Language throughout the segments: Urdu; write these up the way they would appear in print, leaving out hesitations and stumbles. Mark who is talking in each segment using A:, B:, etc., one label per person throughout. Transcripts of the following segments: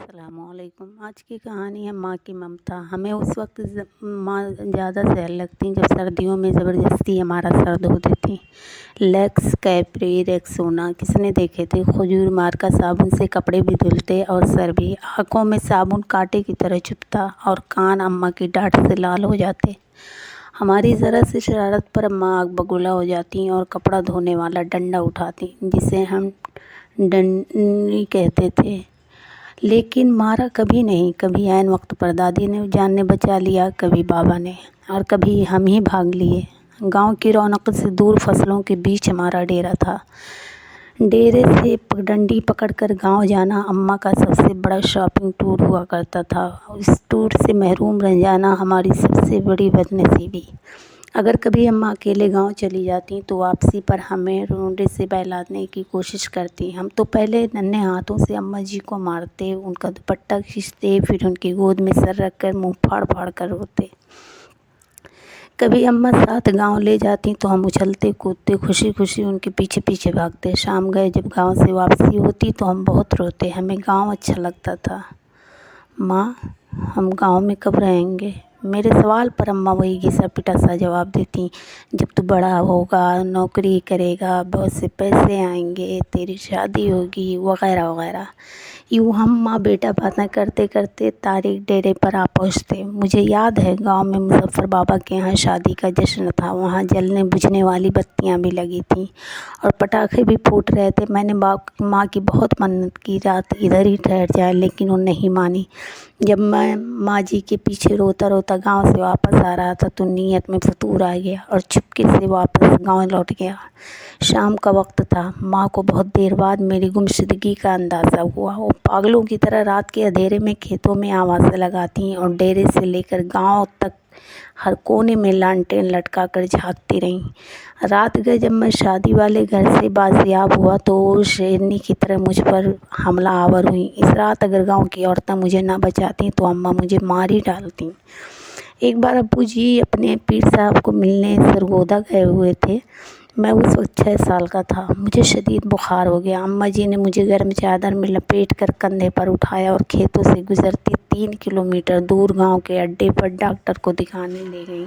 A: السلام علیکم۔ آج کی کہانی ہے ماں کی ممتا۔ ہمیں اس وقت ماں زیادہ سہل لگتی جب سردیوں میں زبردستی ہمارا سر دھو دیتی۔ لیکس کیپری ریکسونا کس نے دیکھے تھے؟ کھجور مار کا صابن سے کپڑے بھی دھلتے اور سر بھی۔ آنکھوں میں صابن کانٹے کی طرح چبھتا اور کان اماں کی ڈانٹ سے لال ہو جاتے۔ ہماری ذرا سی شرارت پر اماں آگ بگولا ہو جاتی اور کپڑا دھونے والا ڈنڈا اٹھاتی، جسے ہم ڈنڈی کہتے تھے، لیکن مارا کبھی نہیں۔ کبھی عین وقت پر دادی نے جان بچا لیا، کبھی بابا نے، اور کبھی ہم ہی بھاگ لیے۔ گاؤں کی رونق سے دور فصلوں کے بیچ ہمارا ڈیرا تھا۔ ڈیرے سے ڈنڈی پکڑ کر گاؤں جانا اماں کا سب سے بڑا شاپنگ ٹور ہوا کرتا تھا۔ اس ٹور سے محروم رہ جانا ہماری سب سے بڑی بد نصیبی۔ اگر کبھی اماں اکیلے گاؤں چلی جاتی تو واپسی پر ہمیں رونڈے سے بہلانے کی کوشش کرتی۔ ہم تو پہلے ننھے ہاتھوں سے اماں جی کو مارتے، ان کا دوپٹہ کھینچتے، پھر ان کی گود میں سر رکھ کر منہ پھاڑ پھاڑ کر روتے۔ کبھی اماں ساتھ گاؤں لے جاتی تو ہم اچھلتے کودتے خوشی خوشی ان کے پیچھے پیچھے بھاگتے۔ شام گئے جب گاؤں سے واپسی ہوتی تو ہم بہت روتے۔ ہمیں گاؤں اچھا لگتا تھا۔ ماں، ہم گاؤں میں کب رہیں گے؟ میرے سوال پر اماں وہی گھسا پٹا سا جواب دیتی، جب تو بڑا ہوگا، نوکری کرے گا، بہت سے پیسے آئیں گے، تیری شادی ہوگی، وغیرہ وغیرہ۔ یوں ہم ماں بیٹا باتیں کرتے کرتے طارق ڈیرے پر آ پہنچتے۔ مجھے یاد ہے گاؤں میں مظفر بابا کے یہاں شادی کا جشن تھا۔ وہاں جلنے بجھنے والی بتیاں بھی لگی تھیں اور پٹاخے بھی پھوٹ رہے تھے۔ میں نے ماں کی بہت منت کی رات ادھر ہی ٹھہر جائے، لیکن وہ نہیں مانی۔ جب میں ماں جی کے پیچھے روتا روتا گاؤں سے واپس آ رہا تھا تو نیت میں فطور آ گیا اور چپکے سے واپس گاؤں لوٹ گیا۔ شام کا وقت تھا۔ ماں کو بہت دیر بعد میری گمشدگی کا اندازہ ہوا۔ وہ پاگلوں کی طرح رات کے اندھیرے میں کھیتوں میں آوازیں لگاتیں اور ڈیرے سے لے کر گاؤں تک ہر کونے میں لانٹین لٹکا کر جھانکتی رہیں۔ رات گئے جب میں شادی والے گھر سے بازیاب ہوا تو وہ شیرنی کی طرح مجھ پر حملہ آور ہوئیں۔ اس رات اگر گاؤں کی عورتیں مجھے نہ بچاتیں تو اماں مجھے مار ہی ڈالتیں۔ ایک بار ابو جی اپنے پیر صاحب کو ملنے سرگودا گئے ہوئے تھے۔ میں اس وقت 6 سال کا تھا۔ مجھے شدید بخار ہو گیا۔ اماں جی نے مجھے گرم چادر میں لپیٹ کر کندھے پر اٹھایا اور کھیتوں سے گزرتی 3 کلومیٹر دور گاؤں کے اڈے پر ڈاکٹر کو دکھانے لے گئیں۔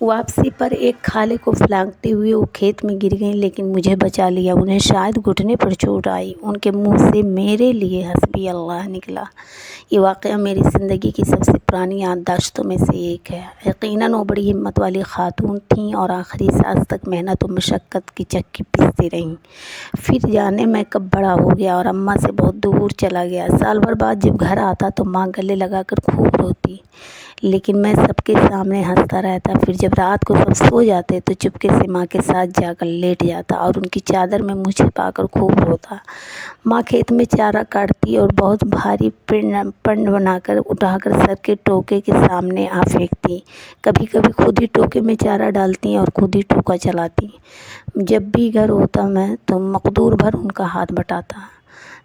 A: واپسی پر ایک خالے کو پھلانگتے ہوئے وہ کھیت میں گر گئیں، لیکن مجھے بچا لیا۔ انہیں شاید گھٹنے پر چوٹ آئی۔ ان کے منہ سے میرے لیے حسبی اللہ نکلا۔ یہ واقعہ میری زندگی کی سب سے پرانی یادداشتوں میں سے ایک ہے۔ یقیناً وہ بڑی ہمت والی خاتون تھیں اور آخری سانس تک محنت و مشقت کی چکی پیستی رہیں۔ پھر جانے میں کب بڑا ہو گیا اور اماں سے بہت دور چلا گیا۔ سال بھر بعد جب گھر آتا تو ماں گلے لگا کر خوب روتی، لیکن میں سب کے سامنے ہنستا رہتا۔ پھر جب رات کو سب سو جاتے تو چپکے سے ماں کے ساتھ جا کر لیٹ جاتا اور ان کی چادر میں منہ چھپا کر خوب روتا۔ ماں کھیت میں چارہ کاٹتی اور بہت بھاری پنڈ بنا کر اٹھا کر سر کے ٹوکے کے سامنے آ پھینکتی۔ کبھی کبھی خود ہی ٹوکے میں چارہ ڈالتی اور خود ہی ٹوکا چلاتی۔ جب بھی گھر ہوتا میں تو مقدور بھر ان کا ہاتھ بٹاتا۔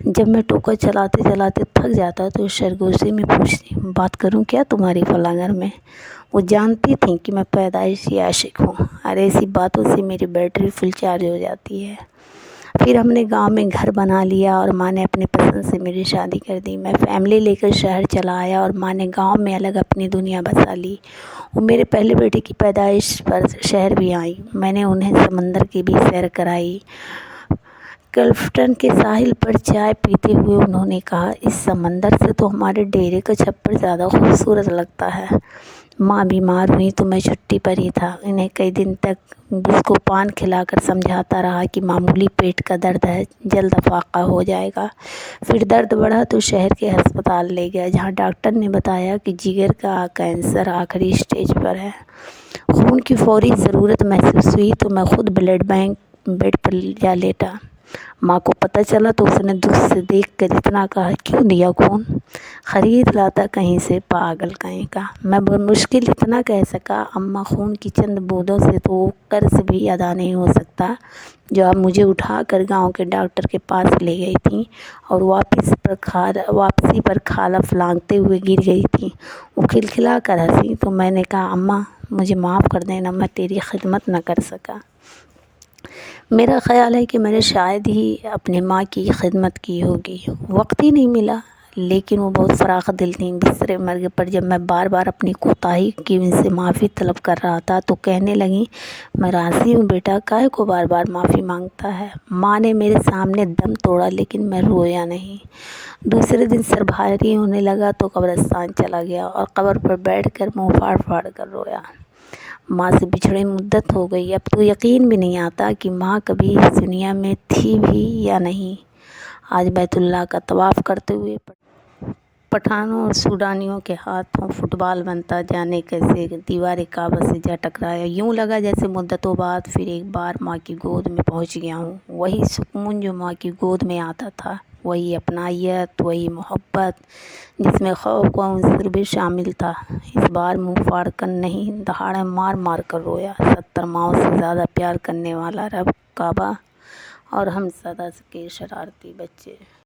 A: جب میں ٹوکا چلاتے چلاتے تھک جاتا تو سرگوشے میں پوچھتی، بات کروں کیا تمہاری فلاں گھر میں؟ وہ جانتی تھیں کہ میں پیدائشی عاشق ہوں اور ایسی باتوں سے میری بیٹری فل چارج ہو جاتی ہے۔ پھر ہم نے گاؤں میں گھر بنا لیا اور ماں نے اپنے پسند سے میری شادی کر دی۔ میں فیملی لے کر شہر چلا آیا اور ماں نے گاؤں میں الگ اپنی دنیا بسا لی۔ وہ میرے پہلے بیٹے کی پیدائش پر شہر بھی آئیں۔ میں نے انہیں سمندر کی بھی سیر کرائی۔ کلفٹن کے ساحل پر چائے پیتے ہوئے انہوں نے کہا، اس سمندر سے تو ہمارے ڈیرے کا چھپر زیادہ خوبصورت لگتا ہے۔ ماں بیمار ہوئی تو میں چھٹی پر ہی تھا۔ انہیں کئی دن تک بسکو پان کھلا کر سمجھاتا رہا کہ معمولی پیٹ کا درد ہے، جلد افاقہ ہو جائے گا۔ پھر درد بڑھا تو شہر کے ہسپتال لے گیا، جہاں ڈاکٹر نے بتایا کہ جگر کا کینسر آخری اسٹیج پر ہے۔ خون کی فوری ضرورت محسوس ہوئی تو میں خود بلڈ بینک بیڈ پر جا لیٹا۔ ماں کو پتہ چلا تو اس نے دکھ سے دیکھ کر اتنا کہا، کیوں دیا خون؟ خرید لاتا کہیں سے، پاگل کہیں کا۔ میں بمشکل اتنا کہہ سکا، اماں خون کی چند بوندوں سے تو وہ قرض بھی ادا نہیں ہو سکتا جو آپ مجھے اٹھا کر گاؤں کے ڈاکٹر کے پاس لے گئی تھیں اور واپسی پر خالہ پھلانگتے ہوئے گر گئی تھیں۔ وہ کھلکھلا کر ہنسی تو میں نے کہا، اماں مجھے معاف کر دینا، میں تیری خدمت نہ کر سکا۔ میرا خیال ہے کہ میں نے شاید ہی اپنی ماں کی خدمت کی ہوگی، وقت ہی نہیں ملا، لیکن وہ بہت فراخ دل تھیں۔ بستر مرگ پر جب میں بار بار اپنی کوتاہی کی ان سے معافی طلب کر رہا تھا تو کہنے لگیں، میں راضی ہوں بیٹا، کاہے کو بار بار معافی مانگتا ہے۔ ماں نے میرے سامنے دم توڑا لیکن میں رویا نہیں۔ دوسرے دن سر بھاری ہونے لگا تو قبرستان چلا گیا اور قبر پر بیٹھ کر منہ پھاڑ پھاڑ کر رویا۔ ماں سے بچھڑے مدت ہو گئی، اب تو یقین بھی نہیں آتا کہ ماں کبھی اس دنیا میں تھی بھی یا نہیں۔ آج بیت اللہ کا طواف کرتے ہوئے پٹھانوں اور سوڈانیوں کے ہاتھوں فٹ بال بنتا جانے کیسے دیوار کعبہ سے جا ٹکرایا، یوں لگا جیسے مدتوں بعد پھر ایک بار ماں کی گود میں پہنچ گیا ہوں۔ وہی سکون جو ماں کی گود میں آتا تھا، وہی اپنائیت، وہی محبت جس میں خوف کا عنصر بھی شامل تھا۔ اس بار منہ پھاڑ کر نہیں، دہاڑے مار مار کر رویا۔ 70 ماؤں سے زیادہ پیار کرنے والا رب، کعبہ اور ہم سدا کے شرارتی بچے۔